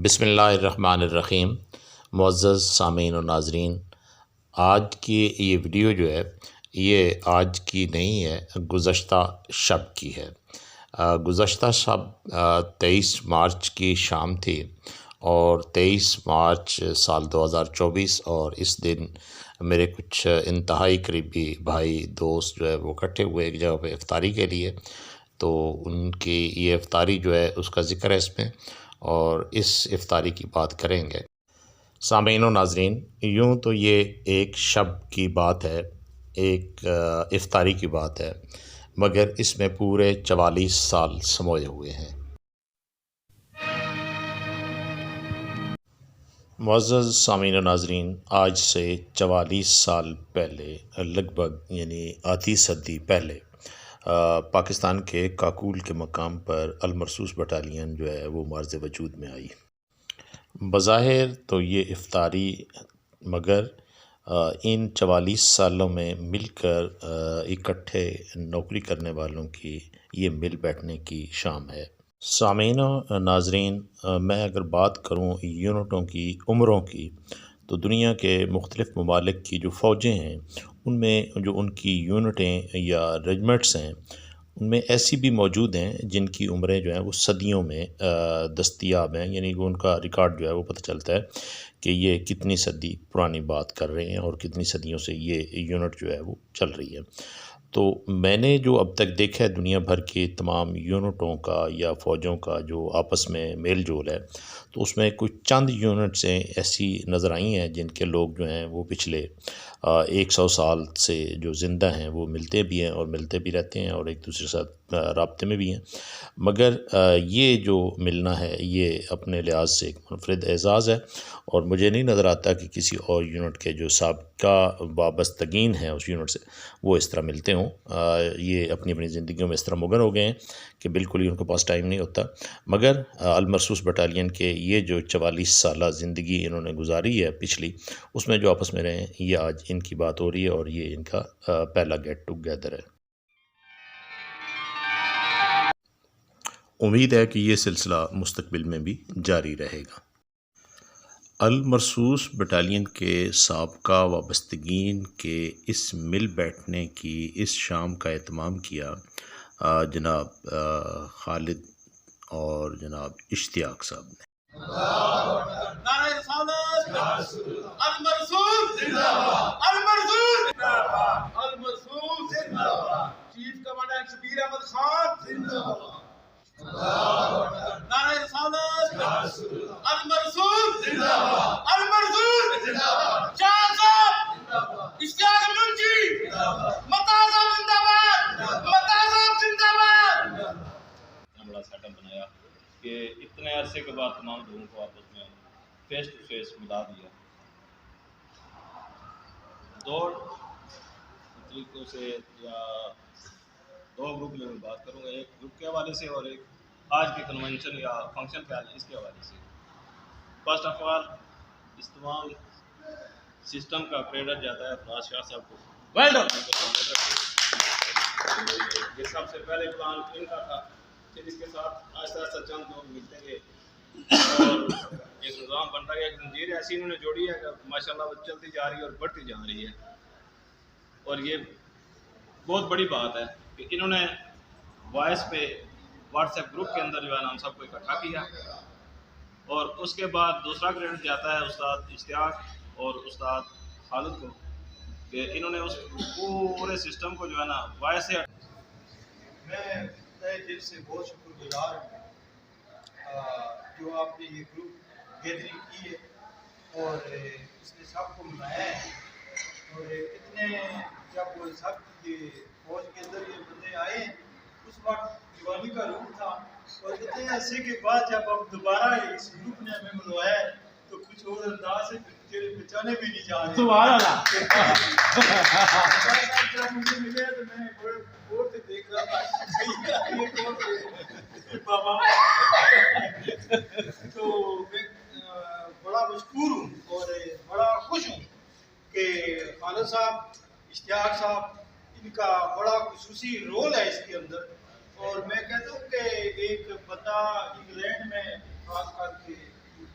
بسم اللہ الرحمن الرحیم۔ معزز سامعین و ناظرین، آج کی یہ ویڈیو جو ہے یہ آج کی نہیں ہے، گزشتہ شب کی ہے۔ گزشتہ شب 23 مارچ کی شام تھی اور 23 مارچ سال 2024، اور اس دن میرے کچھ انتہائی قریبی بھائی دوست جو ہے وہ اکٹھے ہوئے ایک جگہ پہ افطاری کے لیے۔ تو ان کی یہ افطاری جو ہے اس کا ذکر ہے اس میں، اور اس افطاری کی بات کریں گے۔ سامعین و ناظرین، یوں تو یہ ایک شب کی بات ہے، ایک افطاری کی بات ہے، مگر اس میں پورے 44 سال سموئے ہوئے ہیں۔ معزز سامعین و ناظرین، آج سے 44 سال پہلے، لگ بھگ یعنی آدھی صدی پہلے، پاکستان کے کاکول کے مقام پر المرسوس بٹالین جو ہے وہ مارز وجود میں آئی۔ بظاہر تو یہ افطاری، مگر ان 44 سالوں میں مل کر اکٹھے نوکری کرنے والوں کی یہ مل بیٹھنے کی شام ہے۔ سامعین و ناظرین، میں اگر بات کروں یونٹوں کی عمروں کی، تو دنیا کے مختلف ممالک کی جو فوجیں ہیں ان میں جو ان کی یونٹیں یا ریجمنٹس ہیں، ان میں ایسی بھی موجود ہیں جن کی عمریں جو ہیں وہ صدیوں میں دستیاب ہیں، یعنی کہ ان کا ریکارڈ جو ہے وہ پتہ چلتا ہے کہ یہ کتنی صدی پرانی بات کر رہے ہیں اور کتنی صدیوں سے یہ یونٹ جو ہے وہ چل رہی ہے۔ تو میں نے جو اب تک دیکھا ہے دنیا بھر کی تمام یونٹوں کا یا فوجوں کا جو آپس میں میل جول ہے، تو اس میں کچھ چند یونٹسیں ایسی نظر آئی ہیں جن کے لوگ جو ہیں وہ پچھلے 100 سال سے جو زندہ ہیں وہ ملتے بھی ہیں اور ملتے بھی رہتے ہیں اور ایک دوسرے کے ساتھ رابطے میں بھی ہیں، مگر یہ جو ملنا ہے یہ اپنے لحاظ سے ایک منفرد اعزاز ہے، اور مجھے نہیں نظر آتا کہ کسی اور یونٹ کے جو سابقہ وابستگین ہیں اس یونٹ سے وہ اس طرح ملتے ہوں۔ یہ اپنی اپنی زندگیوں میں اس طرح مگن ہو گئے ہیں کہ بالکل ہی ان کے پاس ٹائم نہیں ہوتا، مگر المرسوس بٹالین کے یہ جو 44 سالہ زندگی انہوں نے گزاری ہے پچھلی، اس میں جو آپس میں رہے ہیں، یہ آج ان کی بات ہو رہی ہے اور یہ ان کا پہلا گیٹ ٹوگیدر ہے۔ امید ہے کہ یہ سلسلہ مستقبل میں بھی جاری رہے گا۔ المرسوس بٹالین کے سابقہ وابستگین کے اس مل بیٹھنے کی اس شام کا اہتمام کیا جناب خالد اور جناب اشتیاق صاحب نے۔ نعرہ رسالت، المرسوس زندہ باد، المرسوس زندہ باد، المرسوس زندہ باد، چیف کمانڈنٹ شبیر احمد خان زندہ باد، نعرہ رسالت، المرسوس زندہ باد، المرسوس زندہ باد، شاہ صاحب، اشتیاق منشی متا صاحب زندہ باد، متا صاحب زندہ باد۔ اتنا بڑا سیٹ اپ بنایا کہ اتنے عرصے کے بعد تمام لوگوں کو آپس میں فیس ٹو فیس ملا دیا۔ دو طریقوں سے یا دو گروپ میں بات کروں گا، ایک گروپ کے حوالے سے اور ایک آج کے کنونشن یا فنکشن کیا ہے اس کے حوالے سے۔ فرسٹ آف آل اس تمام سسٹم کا کریڈٹ جاتا ہے فراز شاہ صاحب کو۔ Well done. یہ سب سے پہلے پلان ان کا تھا، پھر اس کے ساتھ آہستہ آہستہ چند لوگ ملتے گئے اور ایک نظام بنتا گیا، ایک زنجیر ایسی انہوں نے جوڑی ہے کہ ماشاءاللہ وہ چلتی جا رہی ہے اور بڑھتی جا رہی ہے۔ اور یہ بہت بڑی بات ہے کہ انہوں نے وائس پہ واٹس ایپ گروپ کے اندر جو ہے نا ہم سب کو اکٹھا کیا، اور اس کے بعد دوسرا کریڈٹ جاتا ہے استاد اشتیاق اور استاد خالد کو کہ انہوں نے اس پورے سسٹم کو جو ہے نا وائس سے میں تہ دل سے بہت شکر گزار ہوں جو آپ نے یہ گروپ گیدرنگ کی ہے اور اس نے سب کو ملایا ہے، اور اتنے جب وہ سب یہ فوج کے اندر یہ بندے آئے اس وقت جوانی کا روپ تھا، اور اتنے عرصے کے بعد جب اب دوبارہ اس گروپ نے ہمیں ملوایا ہے تو کچھ اور انداز سے تیرے بچانے بھی نہیں جا رہے۔ سبحان اللہ۔ جب مجھے ملے تو میں اور سے دیکھ رہا تھا یہ کون تھے بابا، تو میں بڑا مشکور ہوں اور بڑا خوش ہوں کہ خالد صاحب، اشتیاق صاحب، ان کا بڑا خصوصی رول ہے اس کے اندر، اور میں کہتا ہوں کہ ایک بندہ انگلینڈ میں خاص کر کے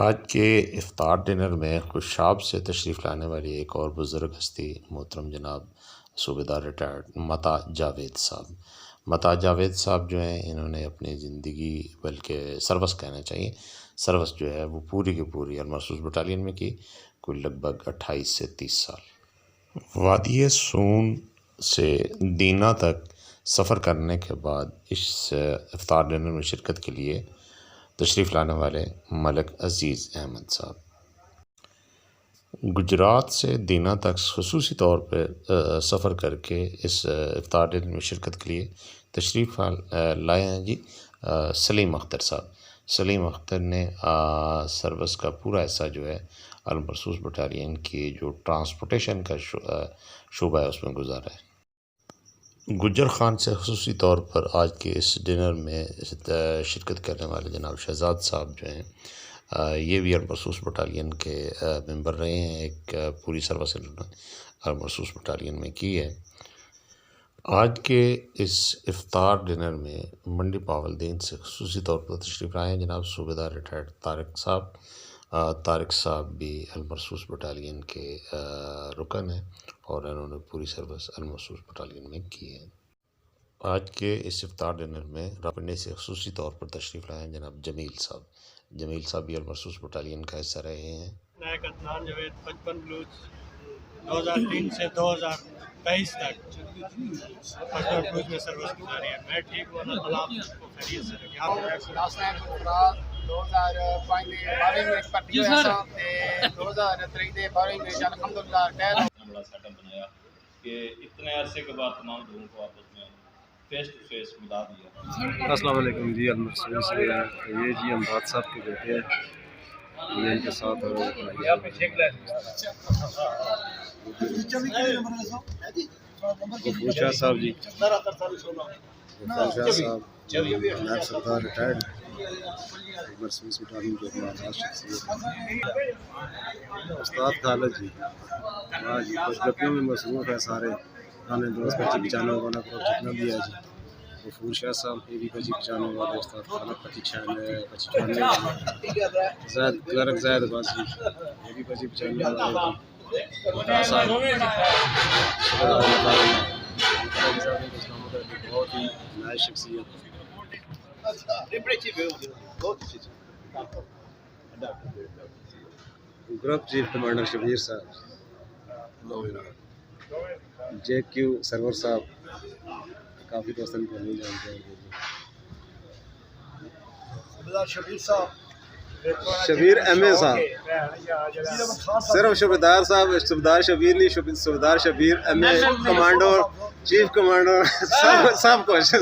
آج کے افطار ڈنر میں خوشاب سے تشریف لانے والی ایک اور بزرگ ہستی محترم جناب صوبیدار ریٹائرڈ متا جاوید صاحب. متا جاوید صاحب جو ہیں انہوں نے اپنی زندگی بلکہ سروس کہنا چاہیے سروس جو ہے وہ پوری کی پوری المرسوس بٹالین میں کی کوئی لگ بھگ 28 سے 30 سال. وادی سون سے دینا تک سفر کرنے کے بعد اس افطار ڈنر میں شرکت کے لیے تشریف لانے والے ملک عزیز احمد صاحب. گجرات سے دینا تک خصوصی طور پہ سفر کر کے اس افطار ڈنر میں شرکت کے لیے تشریف لائے ہیں جی سلیم اختر صاحب. سلیم اختر نے سروس کا پورا حصہ جو ہے المرسوس بٹالین کی جو ٹرانسپورٹیشن کا شعبہ ہے اس میں گزارا ہے. گجر خان سے خصوصی طور پر آج کے اس ڈنر میں شرکت کرنے والے جناب شہزاد صاحب جو ہیں یہ بھی المرسوس بٹالین کے ممبر رہے ہیں. ایک پوری سروس انہوں نے المرسوس بٹالین میں کی ہے. آج کے اس افطار ڈنر میں منڈی پاولدین سے خصوصی طور پر تشریف لائے ہیں جناب صوبیدار ریٹائرڈ طارق صاحب. طارق صاحب بھی المرسوس بٹالین کے رکن ہیں اور انہوں نے پوری سروس المرسوس بٹالین میں کی ہے. آج کے اس افطار ڈنر میں راپنڈے سے خصوصی طور پر تشریف لائے ہیں جناب جمیل صاحب. جمیل صاحب بھی المرسوس بٹالین کا حصہ رہے ہیں. نائک عدنان جاوید 55 بلوچ 2003 سے 2023 تک 55 بلوچ میں سروس گزاری ہے. میں ٹھیک ہوں اللہ تعالیٰ آپ کو خیریت سے رکھے. لاسٹ ٹائم 2005 میں 12 میں ایکسپرٹ ہوا تھا تے 2023 دے 12 میں الحمدللہ ٹائر بڑا سیٹ اپ بنایا کہ اتنے عرصے کے بعد تمام لوگوں کو آپس میں فیس ٹو فیس ملا دیا. السلام علیکم جی. المرسوس یہ جی امداد صاحب کے بیٹے ہیں یہ ان کے ساتھ غفور شاہ صاحب جی غفور شاہ صاحب نائب سردار ریٹائرڈ المرسوس بٹالین کے اعزاز شخصیت. استاد خالد جی آج خوش گپیوں میں مصروف ہے سارے گانے دوست بچی بچانے والا کو جتنا بھی ہے جی. غفور شاہ صاحب یہ بھی بچی بچانے والے استاد خالد پچانے والے زید کلرک زید عباس جی یہ بھی بچی بچانے والے بہت ہی نائب شخصیت. گروپ چیف کمانڈر شبیر صاحب جے کیو سرور صاحب کافی دوستوں کو نہیں جانتے ہیں. شبیر صاحب شبیر ایم اے صاحب صرف شبیدار صاحب صوبیدار شبیر نہیں صوبیدار شبیر ایم اے کمانڈو چیف کمانڈو سب کچھ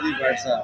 جی بھٹ صاحب.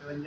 55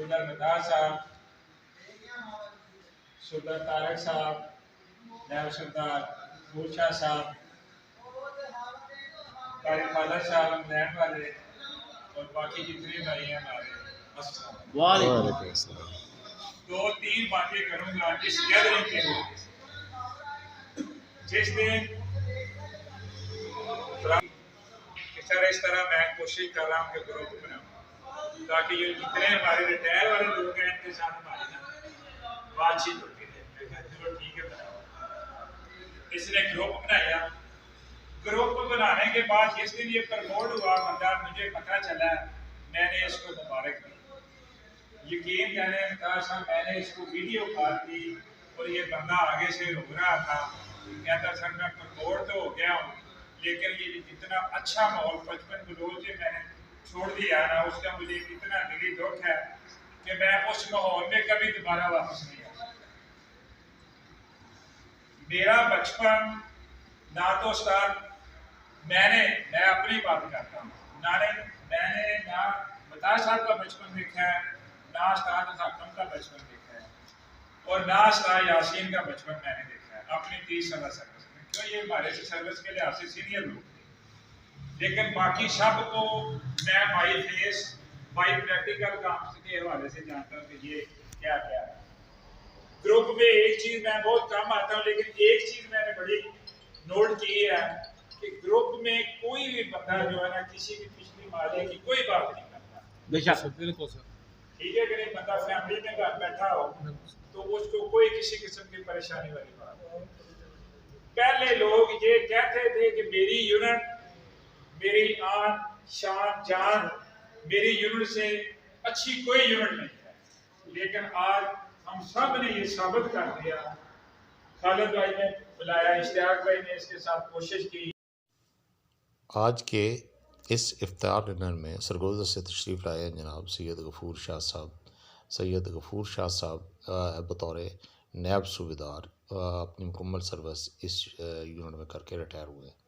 سردار مدار صاحب، سردار طارق صاحب، نائب سردار ظہور شاہ صاحب، قاری فاضل صاحب انگلینڈ والے، اور باقی جتنے بھائی ہیں ہمارے، السلام علیکم۔ وعلیکم السلام۔ 2-3 باتیں کروں گا اس گیدرنگ کے لیے۔ جس دن سر اس طرح میں کوشش کر رہا ہوں کہ گروپ بناؤں تاکہ یہ جتنے ہمارے ریٹائر والے لوگ ہیں ان کے ساتھ ہماری نا بات چیت ہوتی ہے۔ میں کہا چلو ٹھیک ہے بناؤ۔ اس نے گروپ بنایا، گروپ بنانے کے بعد جس دن یہ پرموٹ ہوا بندہ مجھے پتہ چلا، میں نے اس کو مبارک دی۔ یقین کریں مختار صاحب، میں نے اس کو ویڈیو کال کی اور یہ بندہ آگے سے رو رہا تھا، کہتا سر میں پرموٹ تو ہو گیا ہوں لیکن یہ جتنا اچھا ماحول 55 بلوچ سے میں نے چھوڑ دیا نا، اس کا مجھے اتنا دلی دکھ ہے کہ میں اس ماحول میں کبھی دوبارہ واپس نہیں آ سکتا۔ میرا بچپن نہ تو استاد میں اپنی بات کرتا ہوں، میں نے نہ مطار صاحب کا بچپن دیکھا ہے، نہ استاد حاکم کا بچپن دیکھا ہے، اور نہ استاد یاسین کا بچپن میں نے دیکھا ہے اپنی 30 سالہ سروس میں، کیوں یہ ہمارے سے سروس کے لحاظ سے سینئر لوگ تھے، لیکن باقی سب کو میں بائی فیس بائی پریکٹیکل کام کے حوالے سے جانتا ہوں کہ یہ کیا کیا ہے۔ گروپ میں ایک چیز میں بہت کم آتا ہوں، لیکن ایک چیز میں نے بڑی نوٹ کی ہے کہ گروپ میں کوئی بھی بندہ جو ہے نا کسی بھی پچھلی مالے کی کوئی بات نہیں کرتا۔ بے شک بالکل سر، ٹھیک ہے کہ نہیں؟ بندہ فیملی میں گھر بیٹھا ہو تو اس کو کوئی کسی قسم کی پریشانی والی بات نہیں۔ پہلے لوگ یہ کہتے تھے کہ میری یونٹ، میری آن شان جان، میری یونٹ سے اچھی کوئی یونٹ نہیں ہے، لیکن آج ہم سب نے یہ ثابت کر دیا۔ خالد بھائی نے بلایا، اشتیاق بھائی نے اس کے ساتھ کوشش کی۔ آج کے اس افطار ڈنر میں سرگودا سے تشریف لائے ہیں جناب سید غفور شاہ صاحب بطور نیب صوبیدار اپنی مکمل سروس اس یونٹ میں کر کے ریٹائر ہوئے ہیں۔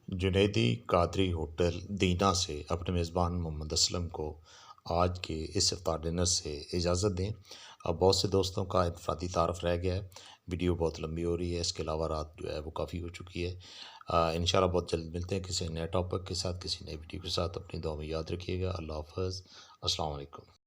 جنیدی قادری ہوٹل دینا سے اپنے میزبان محمد اسلم کو آج کے اس افطار ڈنر سے اجازت دیں۔ اب بہت سے دوستوں کا انفرادی تعارف رہ گیا ہے، ویڈیو بہت لمبی ہو رہی ہے، اس کے علاوہ رات جو ہے وہ کافی ہو چکی ہے۔ انشاءاللہ بہت جلد ملتے ہیں کسی نئے ٹاپک کے ساتھ، کسی نئے ویڈیو کے ساتھ۔ اپنی دعا میں یاد رکھیے گا۔ اللہ حافظ، السلام علیکم۔